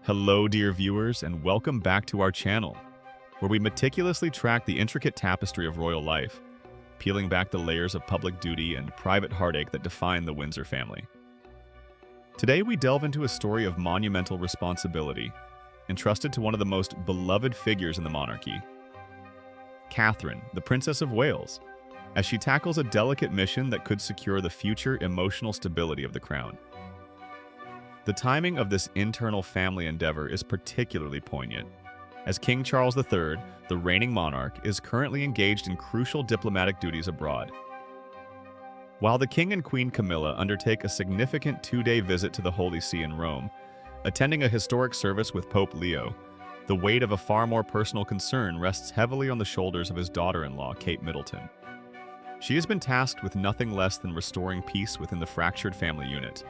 Hello, dear viewers, and welcome back to our channel, where we meticulously track the intricate tapestry of royal life, peeling back the layers of public duty and private heartache that define the Windsor family. Today, we delve into a story of monumental responsibility, entrusted to one of the most beloved figures in the monarchy, Catherine, the Princess of Wales, as she tackles a delicate mission that could secure the future emotional stability of the crown. The timing of this internal family endeavor is particularly poignant, as King Charles III, the reigning monarch, is currently engaged in crucial diplomatic duties abroad. While the King and Queen Camilla undertake a significant two-day visit to the Holy See in Rome, attending a historic service with Pope Leo, the weight of a far more personal concern rests heavily on the shoulders of his daughter-in-law, Kate Middleton. She has been tasked with nothing less than restoring peace within the fractured family unit,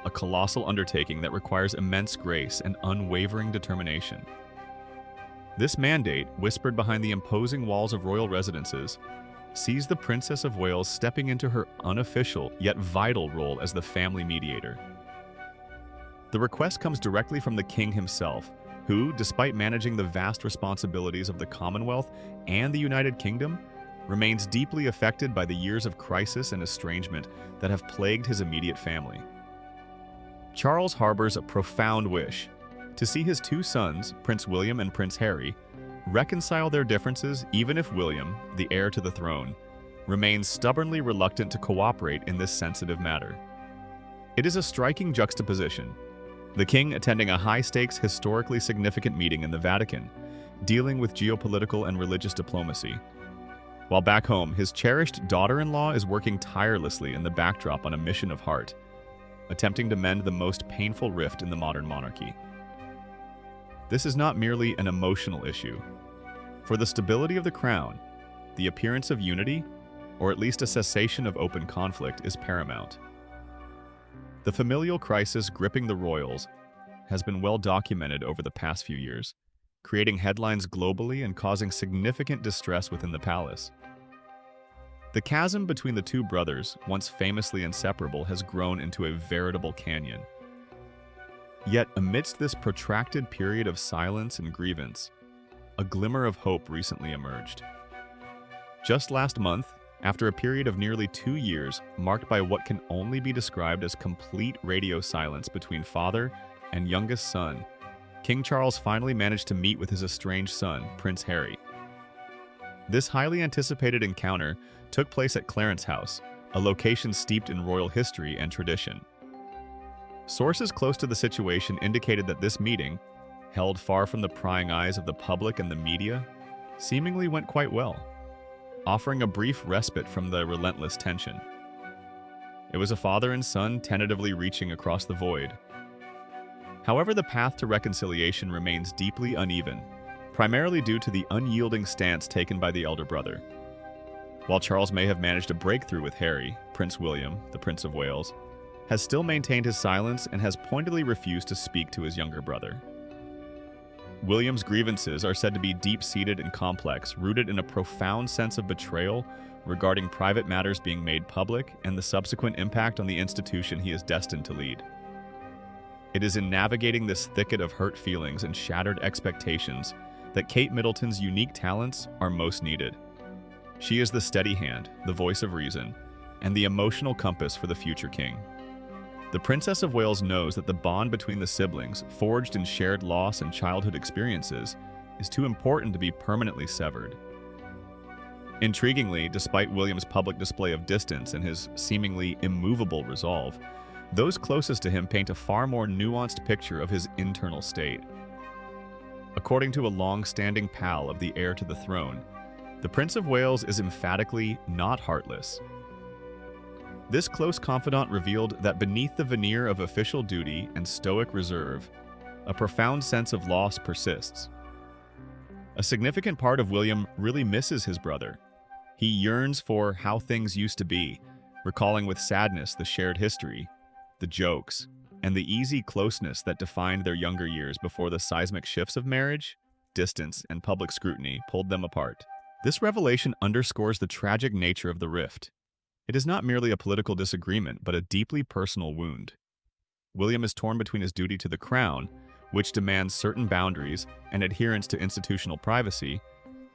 a colossal undertaking that requires immense grace and unwavering determination. This mandate, whispered behind the imposing walls of royal residences, sees the Princess of Wales stepping into her unofficial yet vital role as the family mediator. The request comes directly from the King himself, who, despite managing the vast responsibilities of the Commonwealth and the United Kingdom, remains deeply affected by the years of crisis and estrangement that have plagued his immediate family. Charles harbors a profound wish to see his two sons, Prince William and Prince Harry, reconcile their differences even if William, the heir to the throne, remains stubbornly reluctant to cooperate in this sensitive matter. It is a striking juxtaposition, the king attending a high-stakes, historically significant meeting in the Vatican, dealing with geopolitical and religious diplomacy, while back home, his cherished daughter-in-law is working tirelessly in the backdrop on a mission of heart, attempting to mend the most painful rift in the modern monarchy. This is not merely an emotional issue. For the stability of the crown, the appearance of unity, or at least a cessation of open conflict, is paramount. The familial crisis gripping the royals has been well documented over the past few years, creating headlines globally and causing significant distress within the palace. The chasm between the two brothers, once famously inseparable, has grown into a veritable canyon. Yet, amidst this protracted period of silence and grievance, a glimmer of hope recently emerged. Just last month, after a period of nearly 2 years marked by what can only be described as complete radio silence between father and youngest son, King Charles finally managed to meet with his estranged son, Prince Harry. This highly anticipated encounter took place at Clarence House, a location steeped in royal history and tradition. Sources close to the situation indicated that this meeting, held far from the prying eyes of the public and the media, seemingly went quite well, offering a brief respite from the relentless tension. It was a father and son tentatively reaching across the void. However, the path to reconciliation remains deeply uneven, primarily due to the unyielding stance taken by the elder brother. While Charles may have managed a breakthrough with Harry, Prince William, the Prince of Wales, has still maintained his silence and has pointedly refused to speak to his younger brother. William's grievances are said to be deep-seated and complex, rooted in a profound sense of betrayal regarding private matters being made public and the subsequent impact on the institution he is destined to lead. It is in navigating this thicket of hurt feelings and shattered expectations that Kate Middleton's unique talents are most needed. She is the steady hand, the voice of reason, and the emotional compass for the future king. The Princess of Wales knows that the bond between the siblings, forged in shared loss and childhood experiences, is too important to be permanently severed. Intriguingly, despite William's public display of distance and his seemingly immovable resolve, those closest to him paint a far more nuanced picture of his internal state. According to a long-standing pal of the heir to the throne, the Prince of Wales is emphatically not heartless. This close confidant revealed that beneath the veneer of official duty and stoic reserve, a profound sense of loss persists. A significant part of William really misses his brother. He yearns for how things used to be, recalling with sadness the shared history, the jokes, and the easy closeness that defined their younger years before the seismic shifts of marriage, distance, and public scrutiny pulled them apart. This revelation underscores the tragic nature of the rift. It is not merely a political disagreement, but a deeply personal wound. William is torn between his duty to the crown, which demands certain boundaries and adherence to institutional privacy,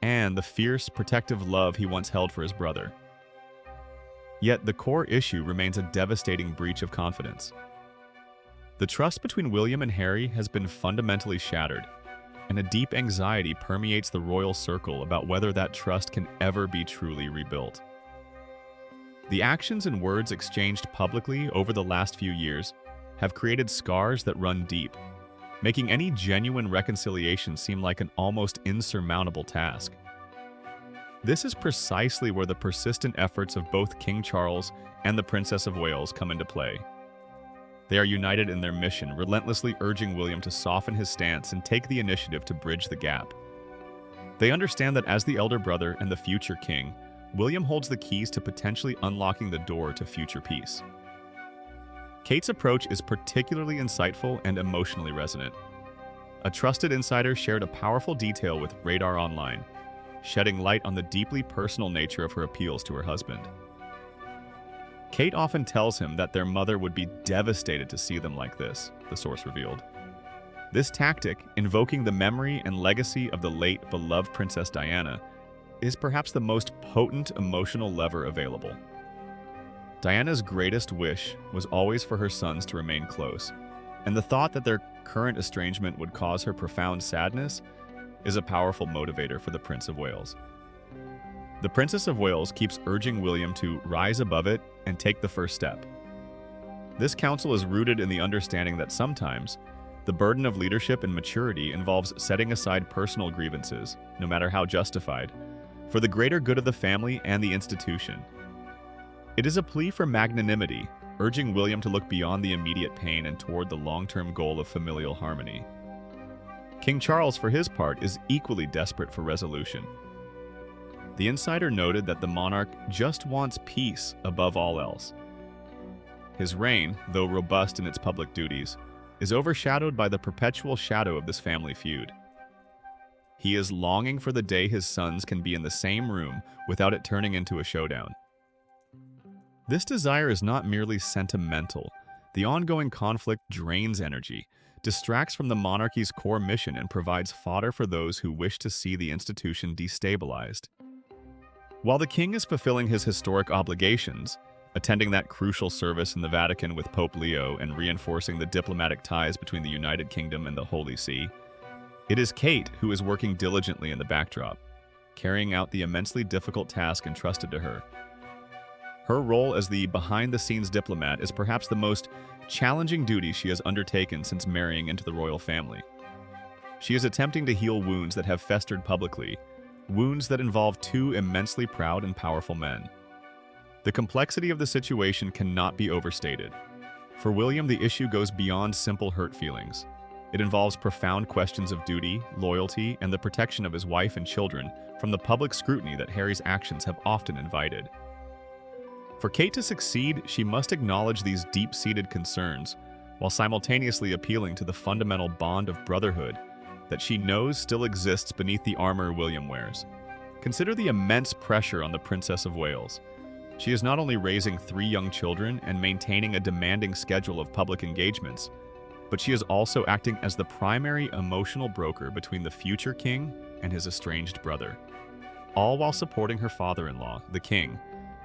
and the fierce, protective love he once held for his brother. Yet the core issue remains a devastating breach of confidence. The trust between William and Harry has been fundamentally shattered, and a deep anxiety permeates the royal circle about whether that trust can ever be truly rebuilt. The actions and words exchanged publicly over the last few years have created scars that run deep, making any genuine reconciliation seem like an almost insurmountable task. This is precisely where the persistent efforts of both King Charles and the Princess of Wales come into play. They are united in their mission, relentlessly urging William to soften his stance and take the initiative to bridge the gap. They understand that as the elder brother and the future king, William holds the keys to potentially unlocking the door to future peace. Kate's approach is particularly insightful and emotionally resonant. A trusted insider shared a powerful detail with Radar Online, shedding light on the deeply personal nature of her appeals to her husband. Kate often tells him that their mother would be devastated to see them like this, the source revealed. This tactic, invoking the memory and legacy of the late beloved Princess Diana, is perhaps the most potent emotional lever available. Diana's greatest wish was always for her sons to remain close, and the thought that their current estrangement would cause her profound sadness is a powerful motivator for the Prince of Wales. The Princess of Wales keeps urging William to rise above it and take the first step. This counsel is rooted in the understanding that sometimes the burden of leadership and maturity involves setting aside personal grievances, no matter how justified, for the greater good of the family and the institution. It is a plea for magnanimity, urging William to look beyond the immediate pain and toward the long-term goal of familial harmony. King Charles, for his part, is equally desperate for resolution. The insider noted that the monarch just wants peace above all else. His reign, though robust in its public duties, is overshadowed by the perpetual shadow of this family feud. He is longing for the day his sons can be in the same room without it turning into a showdown. This desire is not merely sentimental. The ongoing conflict drains energy, distracts from the monarchy's core mission, and provides fodder for those who wish to see the institution destabilized. While the king is fulfilling his historic obligations, attending that crucial service in the Vatican with Pope Leo and reinforcing the diplomatic ties between the United Kingdom and the Holy See, it is Kate who is working diligently in the backdrop, carrying out the immensely difficult task entrusted to her. Her role as the behind-the-scenes diplomat is perhaps the most challenging duty she has undertaken since marrying into the royal family. She is attempting to heal wounds that have festered publicly, wounds that involve two immensely proud and powerful men. The complexity of the situation cannot be overstated. For William, the issue goes beyond simple hurt feelings. It involves profound questions of duty, loyalty, and the protection of his wife and children from the public scrutiny that Harry's actions have often invited. For Kate to succeed, she must acknowledge these deep-seated concerns, while simultaneously appealing to the fundamental bond of brotherhood that she knows still exists beneath the armor William wears. Consider the immense pressure on the Princess of Wales. She is not only raising 3 young children and maintaining a demanding schedule of public engagements, but she is also acting as the primary emotional broker between the future king and his estranged brother, all while supporting her father-in-law, the king,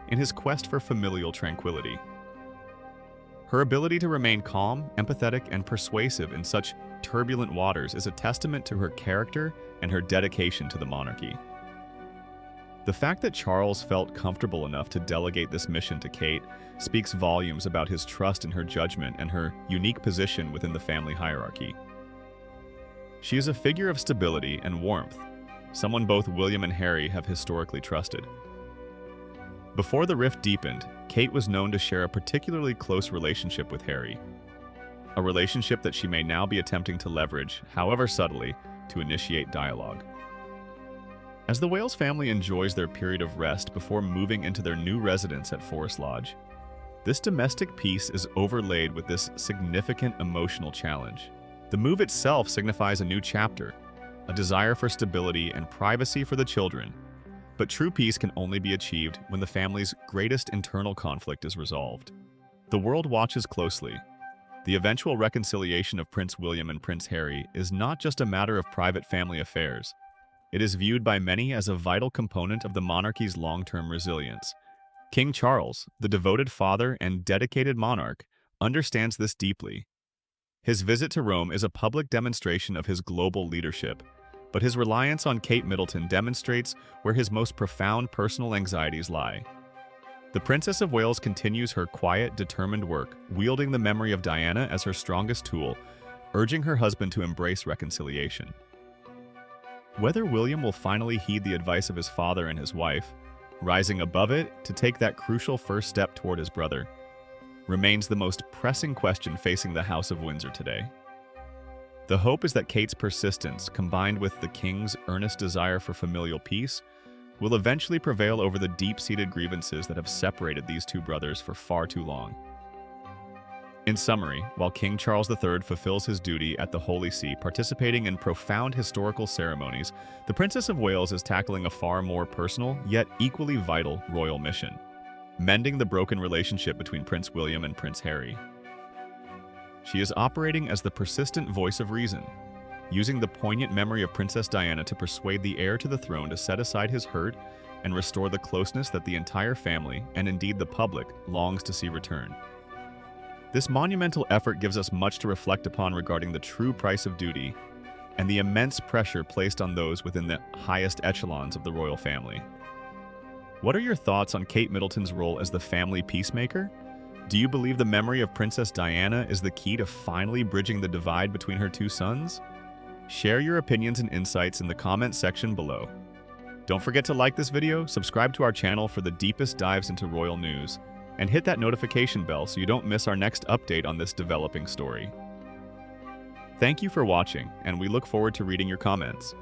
in his quest for familial tranquility. Her ability to remain calm, empathetic, and persuasive in such turbulent waters is a testament to her character and her dedication to the monarchy. The fact that Charles felt comfortable enough to delegate this mission to Kate speaks volumes about his trust in her judgment and her unique position within the family hierarchy. She is a figure of stability and warmth, someone both William and Harry have historically trusted. Before the rift deepened, Kate was known to share a particularly close relationship with Harry, a relationship that she may now be attempting to leverage, however subtly, to initiate dialogue. As the Wales family enjoys their period of rest before moving into their new residence at Forest Lodge, this domestic peace is overlaid with this significant emotional challenge. The move itself signifies a new chapter, a desire for stability and privacy for the children, but true peace can only be achieved when the family's greatest internal conflict is resolved. The world watches closely. The eventual reconciliation of Prince William and Prince Harry is not just a matter of private family affairs. It is viewed by many as a vital component of the monarchy's long-term resilience. King Charles, the devoted father and dedicated monarch, understands this deeply. His visit to Rome is a public demonstration of his global leadership, but his reliance on Kate Middleton demonstrates where his most profound personal anxieties lie. The Princess of Wales continues her quiet, determined work, wielding the memory of Diana as her strongest tool, urging her husband to embrace reconciliation. Whether William will finally heed the advice of his father and his wife, rising above it to take that crucial first step toward his brother, remains the most pressing question facing the House of Windsor today. The hope is that Kate's persistence, combined with the king's earnest desire for familial peace, will eventually prevail over the deep-seated grievances that have separated these two brothers for far too long. In summary, while King Charles III fulfills his duty at the Holy See, participating in profound historical ceremonies, the Princess of Wales is tackling a far more personal, yet equally vital, royal mission: mending the broken relationship between Prince William and Prince Harry. She is operating as the persistent voice of reason, using the poignant memory of Princess Diana to persuade the heir to the throne to set aside his hurt and restore the closeness that the entire family, and indeed the public, longs to see return. This monumental effort gives us much to reflect upon regarding the true price of duty and the immense pressure placed on those within the highest echelons of the royal family. What are your thoughts on Kate Middleton's role as the family peacemaker? Do you believe the memory of Princess Diana is the key to finally bridging the divide between her two sons? Share your opinions and insights in the comment section below. Don't forget to like this video, subscribe to our channel for the deepest dives into royal news, and hit that notification bell so you don't miss our next update on this developing story. Thank you for watching, and we look forward to reading your comments.